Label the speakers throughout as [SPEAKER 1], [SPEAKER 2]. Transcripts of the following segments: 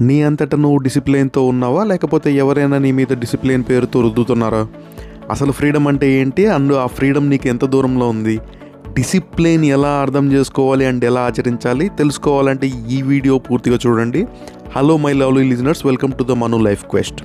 [SPEAKER 1] నీ అంతట నువ్వు డిసిప్లిన్తో ఉన్నావా, లేకపోతే ఎవరైనా నీ మీద డిసిప్లిన్ పేరుతో రుద్దుతున్నారా? అసలు ఫ్రీడమ్ అంటే ఏంటి అండ్ ఆ ఫ్రీడమ్ నీకు ఎంత దూరంలో ఉంది? డిసిప్లిన్ ఎలా అర్థం చేసుకోవాలి అండ్ ఎలా ఆచరించాలి తెలుసుకోవాలంటే ఈ వీడియో పూర్తిగా చూడండి. Hello my lovely listeners, welcome to the Manu life quest.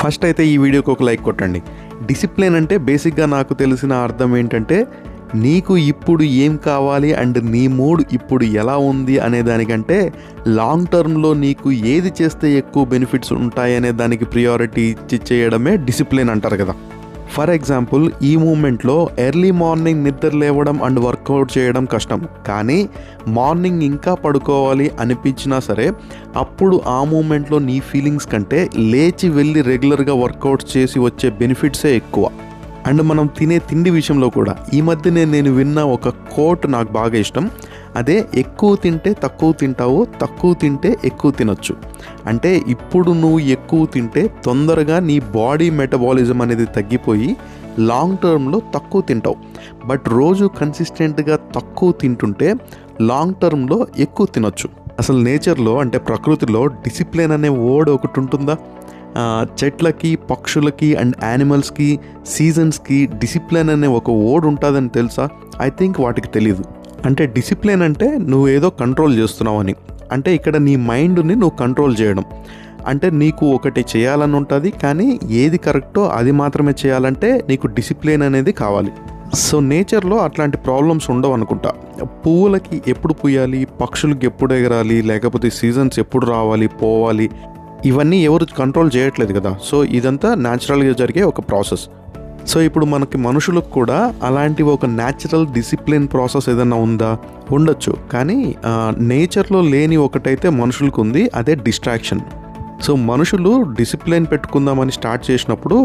[SPEAKER 1] First అయితే ఈ వీడియోకి ఒక లైక్ కొట్టండి. డిసిప్లిన్ అంటే బేసిక్గా నాకు తెలిసిన అర్థం ఏంటంటే, నీకు ఇప్పుడు ఏం కావాలి అండ్ నీ మూడ్ ఇప్పుడు ఎలా ఉంది అనే దానికంటే లాంగ్ టర్మ్లో నీకు ఏది చేస్తే ఎక్కువ బెనిఫిట్స్ ఉంటాయనే దానికి ప్రియారిటీ ఇచ్చి చేయడమే డిసిప్లిన్ అంటారు కదా. ఫర్ ఎగ్జాంపుల్, ఈ మూమెంట్లో ఎర్లీ మార్నింగ్ నిద్ర లేవడం అండ్ వర్కౌట్ చేయడం కష్టం, కానీ మార్నింగ్ ఇంకా పడుకోవాలి అనిపించినా సరే అప్పుడు ఆ మూమెంట్లో నీ ఫీలింగ్స్ కంటే లేచి వెళ్ళి రెగ్యులర్గా వర్కౌట్ చేసి వచ్చే బెనిఫిట్సే ఎక్కువ. అండ్ మనం తినే తిండి విషయంలో కూడా ఈ మధ్యనే నేను విన్న ఒక కోట్ నాకు బాగా ఇష్టం. అదే, ఎక్కువ తింటే తక్కువ తింటావు, తక్కువ తింటే ఎక్కువ తినొచ్చు. అంటే ఇప్పుడు నువ్వు ఎక్కువ తింటే తొందరగా నీ బాడీ మెటబాలిజం అనేది తగ్గిపోయి లాంగ్ టర్మ్లో తక్కువ తింటావు. బట్ రోజు కన్సిస్టెంట్గా తక్కువ తింటుంటే లాంగ్ టర్మ్లో ఎక్కువ తినొచ్చు. అసలు నేచర్లో అంటే ప్రకృతిలో డిసిప్లిన్ అనే వర్డ్ ఒకటి ఉంటుందా? చెట్లకి, పక్షులకి అండ్ యానిమల్స్కి, సీజన్స్కి డిసిప్లిన్ అనే ఒక వర్డ్ ఉంటుందని తెలుసా? ఐ థింక్ వాటికి తెలీదు. అంటే డిసిప్లిన్ అంటే నువ్వు ఏదో కంట్రోల్ చేస్తున్నావు అని. అంటే ఇక్కడ నీ మైండ్ని నువ్వు కంట్రోల్ చేయడం. అంటే నీకు ఒకటి చేయాలని ఉంటుంది, కానీ ఏది కరెక్టో అది మాత్రమే చేయాలంటే నీకు డిసిప్లిన్ అనేది కావాలి. సో నేచర్లో అట్లాంటి ప్రాబ్లమ్స్ ఉండవు అనుకుంటా. పువ్వులకి ఎప్పుడు పూయాలి, పక్షులకి ఎప్పుడు ఎగరాలి, లేకపోతే సీజన్స్ ఎప్పుడు రావాలి పోవాలి, ఇవన్నీ ఎవరు కంట్రోల్ చేయట్లేదు కదా. సో ఇదంతా న్యాచురల్గా జరిగే ఒక ప్రాసెస్. సో ఇప్పుడు మనకి మనుషులకు కూడా అలాంటి ఒక న్యాచురల్ డిసిప్లిన్ ప్రాసెస్ ఏదైనా ఉందా? ఉండొచ్చు, కానీ నేచర్లో లేని ఒకటైతే మనుషులకు ఉంది, అదే డిస్ట్రాక్షన్. సో మనుషులు డిసిప్లిన్ పెట్టుకుందామని స్టార్ట్ చేసినప్పుడు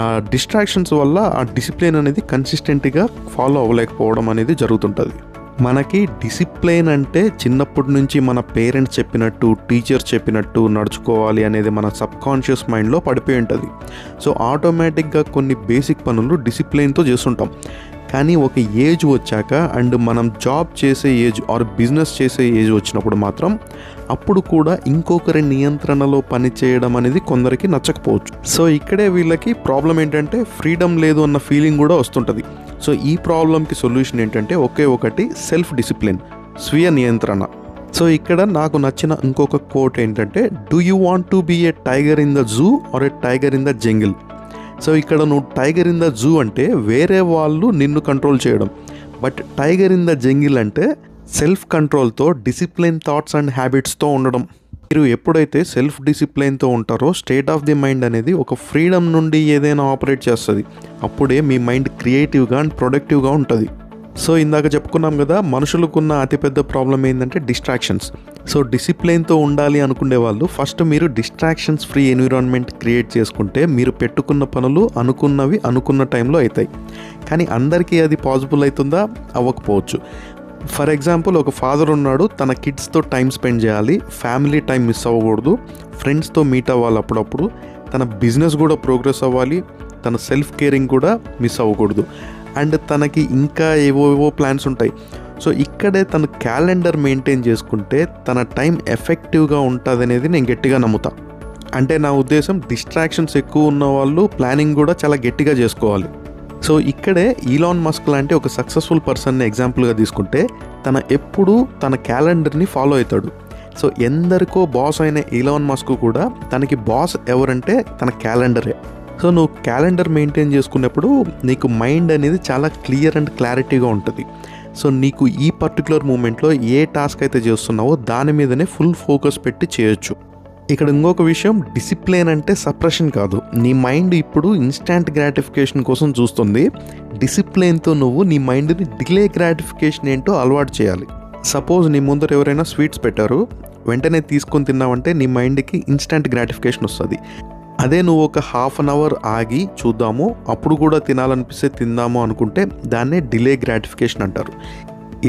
[SPEAKER 1] ఆ డిస్ట్రాక్షన్స్ వల్ల ఆ డిసిప్లిన్ అనేది కన్సిస్టెంట్గా ఫాలో అవ్వలేకపోవడం అనేది జరుగుతుంటుంది. మనకి డిసిప్లిన్ అంటే చిన్నప్పటి నుంచి మన పేరెంట్స్ చెప్పినట్టు, టీచర్స్ చెప్పినట్టు నడుచుకోవాలి అనేది మన సబ్కాన్షియస్ మైండ్లో పడిపోయి ఉంటుంది. సో ఆటోమేటిక్గా కొన్ని బేసిక్ పనులు డిసిప్లిన్తో చేస్తుంటాం. కానీ ఒక ఏజ్ వచ్చాక అండ్ మనం జాబ్ చేసే ఏజ్ ఆర్ బిజినెస్ చేసే ఏజ్ వచ్చినప్పుడు మాత్రం అప్పుడు కూడా ఇంకొకరి నియంత్రణలో పని చేయడం అనేది కొందరికి నచ్చకపోవచ్చు. సో ఇక్కడే వీళ్ళకి ప్రాబ్లం ఏంటంటే ఫ్రీడమ్ లేదు అన్న ఫీలింగ్ కూడా వస్తుంటుంది. సో ఈ ప్రాబ్లంకి సొల్యూషన్ ఏంటంటే ఒకే ఒకటి, సెల్ఫ్ డిసిప్లిన్, స్వీయ నియంత్రణ. సో ఇక్కడ నాకు నచ్చిన ఇంకొక కోట్ ఏంటంటే, do you want to be a tiger in the zoo or a tiger in the jungle? So ఇక్కడ నువ్వు టైగర్ ఇన్ ద జూ అంటే వేరే వాళ్ళు నిన్ను కంట్రోల్ చేయడం, but tiger in the jungle అంటే సెల్ఫ్ కంట్రోల్తో, డిసిప్లిన్ థాట్స్ అండ్ హ్యాబిట్స్తో ఉండడం. మీరు ఎప్పుడైతే సెల్ఫ్ డిసిప్లిన్తో ఉంటారో స్టేట్ ఆఫ్ ది మైండ్ అనేది ఒక ఫ్రీడమ్ నుండి ఏదైనా ఆపరేట్ చేస్తుంది. అప్పుడే మీ మైండ్ క్రియేటివ్గా అండ్ ప్రొడక్టివ్గా ఉంటుంది. సో ఇందాక చెప్పుకున్నాం కదా, మనుషులకున్న అతిపెద్ద ప్రాబ్లం ఏంటంటే డిస్ట్రాక్షన్స్. సో డిసిప్లిన్తో ఉండాలి అనుకునే వాళ్ళు ఫస్ట్ మీరు డిస్ట్రాక్షన్స్ ఫ్రీ ఎన్విరాన్మెంట్ క్రియేట్ చేసుకుంటే మీరు పెట్టుకున్న పనులు అనుకున్నవి అనుకున్న టైంలో అవుతాయి. కానీ అందరికీ అది పాసిబుల్ అవుతుందా? అవ్వకపోవచ్చు. ఫర్ ఎగ్జాంపుల్, ఒక ఫాదర్ ఉన్నాడు, తన కిడ్స్తో టైం స్పెండ్ చేయాలి, ఫ్యామిలీ టైం మిస్ అవ్వకూడదు, ఫ్రెండ్స్తో మీట్ అవ్వాలి అప్పుడప్పుడు, తన బిజినెస్ కూడా ప్రోగ్రెస్ అవ్వాలి, తన సెల్ఫ్ కేరింగ్ కూడా మిస్ అవ్వకూడదు, అండ్ తనకి ఇంకా ఏవో ప్లాన్స్ ఉంటాయి. సో ఇక్కడే తన క్యాలెండర్ మెయింటైన్ చేసుకుంటే తన టైం ఎఫెక్టివ్గా ఉంటుంది అనేది నేను గట్టిగా నమ్ముతా. అంటే నా ఉద్దేశం, డిస్ట్రాక్షన్స్ ఎక్కువ ఉన్న వాళ్ళు ప్లానింగ్ కూడా చాలా గట్టిగా చేసుకోవాలి. సో ఇక్కడే ఈలాన్ మస్క్ లాంటి ఒక సక్సెస్ఫుల్ పర్సన్ని ఎగ్జాంపుల్గా తీసుకుంటే తన ఎప్పుడు తన క్యాలెండర్ని ఫాలో అవుతాడు. సో ఎందరికో బాస్ అయిన ఈలాన్ మస్క్ కూడా తనకి బాస్ ఎవరంటే తన క్యాలెండరే. సో నువ్వు క్యాలెండర్ మెయింటైన్ చేసుకున్నప్పుడు నీకు మైండ్ అనేది చాలా క్లియర్ అండ్ క్లారిటీగా ఉంటుంది. సో నీకు ఈ పర్టికులర్ మూమెంట్లో ఏ టాస్క్ అయితే చేస్తున్నావో దాని మీదనే ఫుల్ ఫోకస్ పెట్టి చేయొచ్చు. ఇక్కడ ఇంకొక విషయం, డిసిప్లిన్ అంటే సప్రెషన్ కాదు. నీ మైండ్ ఇప్పుడు ఇన్స్టాంట్ గ్రాటిఫికేషన్ కోసం చూస్తుంది. డిసిప్లిన్తో నువ్వు నీ మైండ్ని డిలే గ్రాటిఫికేషన్ ఏంటో అలవాటు చేయాలి. సపోజ్ నీ ముందర ఎవరైనా స్వీట్స్ పెట్టారు, వెంటనే తీసుకొని తిన్నావంటే నీ మైండ్కి ఇన్స్టాంట్ గ్రాటిఫికేషన్ వస్తుంది. అదే నువ్వు ఒక హాఫ్ అన్ అవర్ ఆగి చూద్దాము, అప్పుడు కూడా తినాలనిపిస్తే తిందాము అనుకుంటే దాన్నే డిలే గ్రాటిఫికేషన్ అంటారు.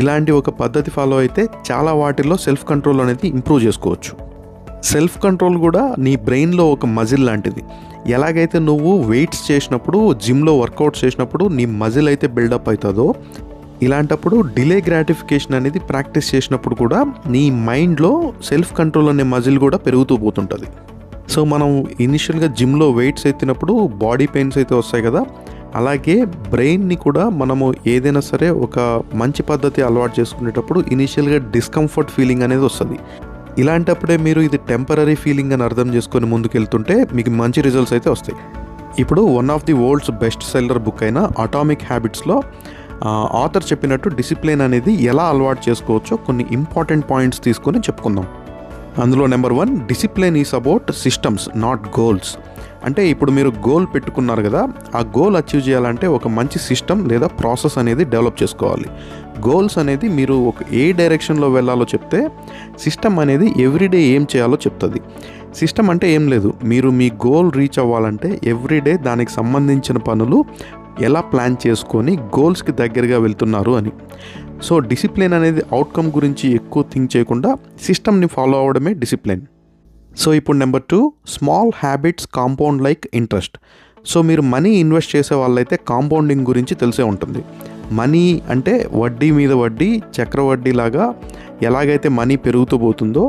[SPEAKER 1] ఇలాంటి ఒక పద్ధతి ఫాలో అయితే చాలా వాటిల్లో సెల్ఫ్ కంట్రోల్ అనేది ఇంప్రూవ్ చేసుకోవచ్చు. సెల్ఫ్ కంట్రోల్ కూడా నీ బ్రెయిన్లో ఒక మజిల్ లాంటిది. ఎలాగైతే నువ్వు వెయిట్స్ చేసినప్పుడు, జిమ్లో వర్కౌట్స్ చేసినప్పుడు నీ మజిల్ అయితే బిల్డప్ అవుతుందో, ఇలాంటప్పుడు డిలే గ్రాటిఫికేషన్ అనేది ప్రాక్టీస్ చేసినప్పుడు కూడా నీ మైండ్లో సెల్ఫ్ కంట్రోల్ అనే మజిల్ కూడా పెరుగుతూ పోతుంటుంది. సో మనం ఇనిషియల్గా జిమ్లో వెయిట్స్ ఎత్తినప్పుడు బాడీ పెయిన్స్ అయితే వస్తాయి కదా, అలాగే బ్రెయిన్ని కూడా మనము ఏదైనా సరే ఒక మంచి పద్ధతి అలవాటు చేసుకునేటప్పుడు ఇనిషియల్గా డిస్కంఫర్ట్ ఫీలింగ్ అనేది వస్తుంది. ఇలాంటప్పుడే మీరు ఇది టెంపరీ ఫీలింగ్ అని అర్థం చేసుకొని ముందుకెళ్తుంటే మీకు మంచి రిజల్ట్స్ అయితే వస్తాయి. ఇప్పుడు one of the world's best seller book అయిన అటామిక్ హ్యాబిట్స్లో ఆథర్ చెప్పినట్టు డిసిప్లిన్ అనేది ఎలా అలవాటు చేసుకోవచ్చో కొన్ని ఇంపార్టెంట్ పాయింట్స్ తీసుకొని చెప్పుకుందాం. అందులో number 1, discipline is about systems not goals. అంటే ఇప్పుడు మీరు గోల్ పెట్టుకున్నారు కదా, ఆ గోల్ అచీవ్ చేయాలంటే ఒక మంచి సిస్టమ్ లేదా ప్రాసెస్ అనేది డెవలప్ చేసుకోవాలి. గోల్స్ అనేది మీరు ఒక ఏ డైరెక్షన్లో వెళ్ళాలో చెప్తే, సిస్టమ్ అనేది ఎవ్రీడే ఏం చేయాలో చెప్తుంది. సిస్టమ్ అంటే ఏం లేదు, మీరు మీ గోల్ రీచ్ అవ్వాలంటే ఎవ్రీడే దానికి సంబంధించిన పనులు ఎలా ప్లాన్ చేసుకొని గోల్స్కి దగ్గరగా వెళ్తున్నారు అని. సో డిసిప్లిన్ అనేది అవుట్కమ్ గురించి ఎక్కువ థింక్ చేయకుండా సిస్టమ్ని ఫాలో అవ్వడమే డిసిప్లిన్. సో ఇప్పుడు number 2, small habits compound like interest. So మీరు మనీ ఇన్వెస్ట్ చేసే వాళ్ళైతే కాంపౌండింగ్ గురించి తెలిసే ఉంటుంది. మనీ అంటే వడ్డీ మీద వడ్డీ, చక్రవడ్డీ లాగా ఎలాగైతే మనీ పెరుగుతూ పోతుందో,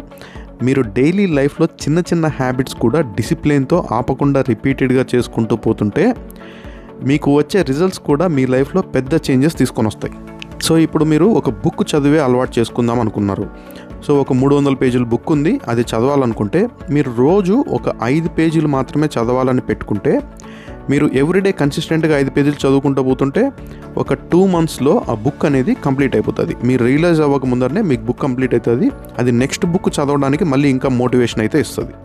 [SPEAKER 1] మీరు డైలీ లైఫ్లో చిన్న చిన్న హ్యాబిట్స్ కూడా డిసిప్లిన్తో ఆపకుండా రిపీటెడ్గా చేసుకుంటూ పోతుంటే మీకు వచ్చే రిజల్ట్స్ కూడా మీ లైఫ్లో పెద్ద చేంజెస్ తీసుకొని వస్తాయి. సో ఇప్పుడు మీరు ఒక బుక్ చదివే అలవాటు చేసుకుందాం అనుకున్నారు. సో ఒక 300 పేజీల బుక్ ఉంది, అది చదవాలనుకుంటే మీరు రోజు ఒక 5 పేజీలు మాత్రమే చదవాలని పెట్టుకుంటే, మీరు ఎవ్రీడే కన్సిస్టెంట్గా 5 పేజీలు చదువుకుంటూ పోతుంటే ఒక 2 monthsలో ఆ బుక్ అనేది కంప్లీట్ అయిపోతుంది. మీరు రియలైజ్ అవ్వక ముందరనే మీకు బుక్ కంప్లీట్ అవుతుంది. అది నెక్స్ట్ బుక్ చదవడానికి మళ్ళీ ఇంకా మోటివేషన్ అయితే ఇస్తుంది.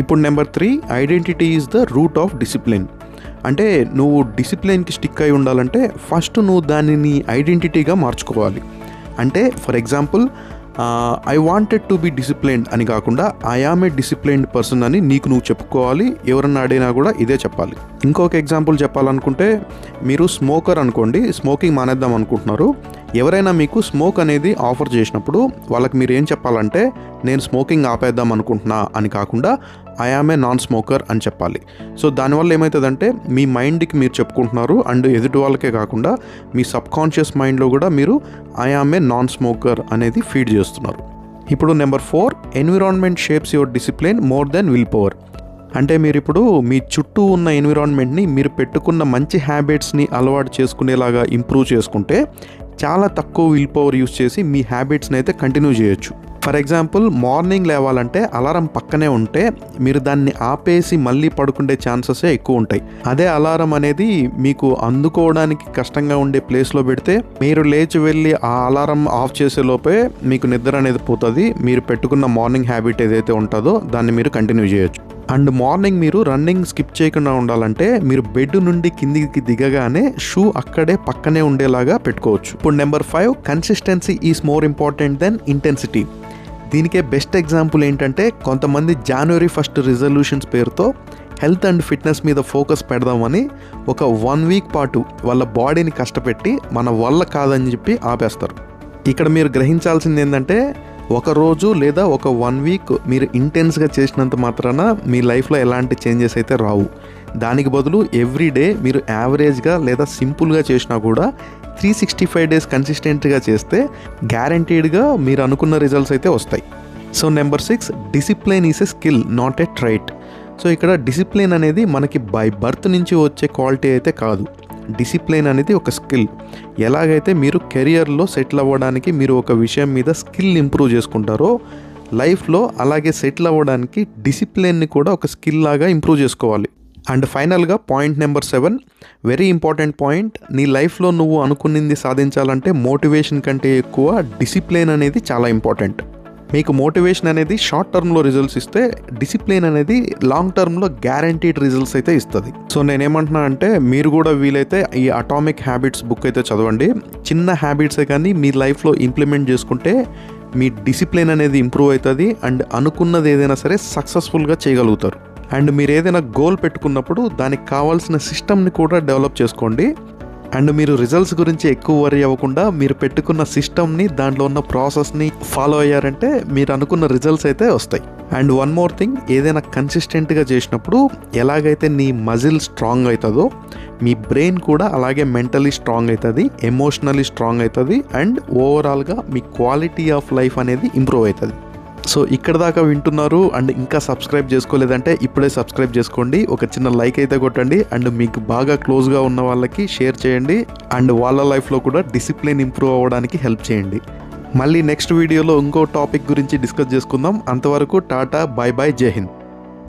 [SPEAKER 1] ఇప్పుడు number 3, identity is the root of discipline. అంటే నువ్వు డిసిప్లిన్కి స్టిక్ అయి ఉండాలంటే ఫస్ట్ నువ్వు దానిని ఐడెంటిటీగా మార్చుకోవాలి. అంటే for example, I wanted to be disciplined అని కాకుండా I am a disciplined person అని నీకు నువ్వు చెప్పుకోవాలి. ఎవరన్నా అడిగినా కూడా ఇదే చెప్పాలి. ఇంకొక ఎగ్జాంపుల్ చెప్పాలనుకుంటే, మీరు స్మోకర్ అనుకోండి, స్మోకింగ్ మానేద్దాం అనుకుంటున్నారు. ఎవరైనా మీకు స్మోక్ అనేది ఆఫర్ చేసినప్పుడు వాళ్ళకి మీరు ఏం చెప్పాలంటే, నేను స్మోకింగ్ ఆపేద్దాం అనుకుంటున్నా అని కాకుండా I am a non smoker అని చెప్పాలి. సో దానివల్ల ఏమవుతుందంటే మీ మైండ్కి మీరు చెప్పుకుంటున్నారు, అండ్ ఎదుటి వాళ్ళకే కాకుండా మీ సబ్కాన్షియస్ మైండ్లో కూడా మీరు I am a non smoker అనేది ఫీడ్ చేస్తున్నారు. ఇప్పుడు number 4, environment shapes your discipline more than will power. అంటే మీరు ఇప్పుడు మీ చుట్టూ ఉన్న ఎన్విరాన్మెంట్ని మీరు పెట్టుకున్న మంచి హ్యాబిట్స్ని అలవాటు చేసుకునేలాగా ఇంప్రూవ్ చేసుకుంటే చాలా తక్కువ విల్ పవర్ యూస్ చేసి మీ హ్యాబిట్స్ని అయితే కంటిన్యూ చేయొచ్చు. ఫర్ ఎగ్జాంపుల్, మార్నింగ్ లేవాలంటే అలారం పక్కనే ఉంటే మీరు దాన్ని ఆపేసి మళ్ళీ పడుకునే ఛాన్సెసే ఎక్కువ ఉంటాయి. అదే అలారం అనేది మీకు అందుకోవడానికి కష్టంగా ఉండే ప్లేస్లో పెడితే మీరు లేచి వెళ్ళి ఆ అలారం ఆఫ్ చేసే లోపే మీకు నిద్ర అనేది పోతుంది. మీరు పెట్టుకున్న మార్నింగ్ హ్యాబిట్ ఏదైతే ఉంటుందో దాన్ని మీరు కంటిన్యూ చేయొచ్చు. అండ్ మార్నింగ్ మీరు రన్నింగ్ స్కిప్ చేయకుండా ఉండాలంటే మీరు బెడ్ నుండి కిందికి దిగగానే షూ అక్కడే పక్కనే ఉండేలాగా పెట్టుకోవచ్చు. ఇప్పుడు number 5, consistency is more important than intensity. దీనికే బెస్ట్ ఎగ్జాంపుల్ ఏంటంటే, కొంతమంది January 1st రిజల్యూషన్స్ పేరుతో హెల్త్ అండ్ ఫిట్నెస్ మీద ఫోకస్ పెడదామని ఒక 1 week పాటు వాళ్ళ బాడీని కష్టపెట్టి మన వల్ల కాదని చెప్పి ఆపేస్తారు. ఇక్కడ మీరు గ్రహించాల్సింది ఏంటంటే, ఒక రోజు లేదా ఒక 1 week మీరు ఇంటెన్స్గా చేసినంత మాత్రాన మీ లైఫ్లో ఎలాంటి చేంజెస్ అయితే రావు. దానికి బదులు ఎవ్రీడే మీరు యావరేజ్గా లేదా సింపుల్గా చేసినా కూడా 365 days కన్సిస్టెంట్గా చేస్తే గ్యారంటీడ్గా మీరు అనుకున్న రిజల్ట్స్ అయితే వస్తాయి. So number 6, discipline is a skill not a trait. So ఇక్కడ డిసిప్లిన్ అనేది మనకి బై బర్త్ నుంచి వచ్చే క్వాలిటీ అయితే కాదు. డిసిప్లిన్ అనేది ఒక స్కిల్. ఎలాగైతే మీరు కెరియర్లో సెటిల్ అవ్వడానికి మీరు ఒక విషయం మీద స్కిల్ ఇంప్రూవ్ చేసుకుంటారో, లైఫ్లో అలాగే సెటిల్ అవ్వడానికి డిసిప్లిన్ని కూడా ఒక స్కిల్ లాగా ఇంప్రూవ్ చేసుకోవాలి. అండ్ ఫైనల్గా point number 7, very important point. నీ లైఫ్లో నువ్వు అనుకున్నది సాధించాలంటే మోటివేషన్ కంటే ఎక్కువ డిసిప్లిన్ అనేది చాలా ఇంపార్టెంట్. మీకు మోటివేషన్ అనేది షార్ట్ టర్మ్లో రిజల్ట్స్ ఇస్తే, డిసిప్లిన్ అనేది లాంగ్ టర్మ్లో గ్యారంటీడ్ రిజల్ట్స్ అయితే ఇస్తుంది. సో నేనేమంటున్నా అంటే, మీరు కూడా వీలైతే ఈ అటామిక్ హ్యాబిట్స్ బుక్ అయితే చదవండి. చిన్న హ్యాబిట్సే కానీ మీ లైఫ్లో ఇంప్లిమెంట్ చేసుకుంటే మీ డిసిప్లిన్ అనేది ఇంప్రూవ్ అవుతుంది అండ్ అనుకున్నది ఏదైనా సరే సక్సెస్ఫుల్గా చేయగలుగుతారు. అండ్ మీరు ఏదైనా గోల్ పెట్టుకున్నప్పుడు దానికి కావాల్సిన సిస్టమ్ని కూడా డెవలప్ చేసుకోండి. అండ్ మీరు రిజల్ట్స్ గురించి ఎక్కువ వరీ అవ్వకుండా మీరు పెట్టుకున్న సిస్టమ్ని, దాంట్లో ఉన్న ప్రాసెస్ని ఫాలో అయ్యారంటే మీరు అనుకున్న రిజల్ట్స్ అయితే వస్తాయి. అండ్ వన్ మోర్ థింగ్, ఏదైనా కన్సిస్టెంట్గా చేసినప్పుడు ఎలాగైతే నీ మజిల్ స్ట్రాంగ్ అవుతుందో మీ బ్రెయిన్ కూడా అలాగే మెంటలీ స్ట్రాంగ్ అవుతుంది, ఎమోషనలీ స్ట్రాంగ్ అవుతుంది, అండ్ ఓవరాల్గా మీ క్వాలిటీ ఆఫ్ లైఫ్ అనేది ఇంప్రూవ్ అవుతుంది. సో ఇక్కడ దాకా వింటున్నారు అండ్ ఇంకా సబ్స్క్రైబ్ చేసుకోలేదంటే ఇప్పుడే సబ్స్క్రైబ్ చేసుకోండి, ఒక చిన్న లైక్ అయితే కొట్టండి, అండ్ మీకు బాగా క్లోజ్గా ఉన్న వాళ్ళకి షేర్ చేయండి, అండ్ వాళ్ళ లైఫ్లో కూడా డిసిప్లిన్ ఇంప్రూవ్ అవ్వడానికి హెల్ప్ చేయండి. మళ్ళీ నెక్స్ట్ వీడియోలో ఇంకో టాపిక్ గురించి డిస్కస్ చేసుకుందాం. అంతవరకు టాటా, బై బై, జై హింద్.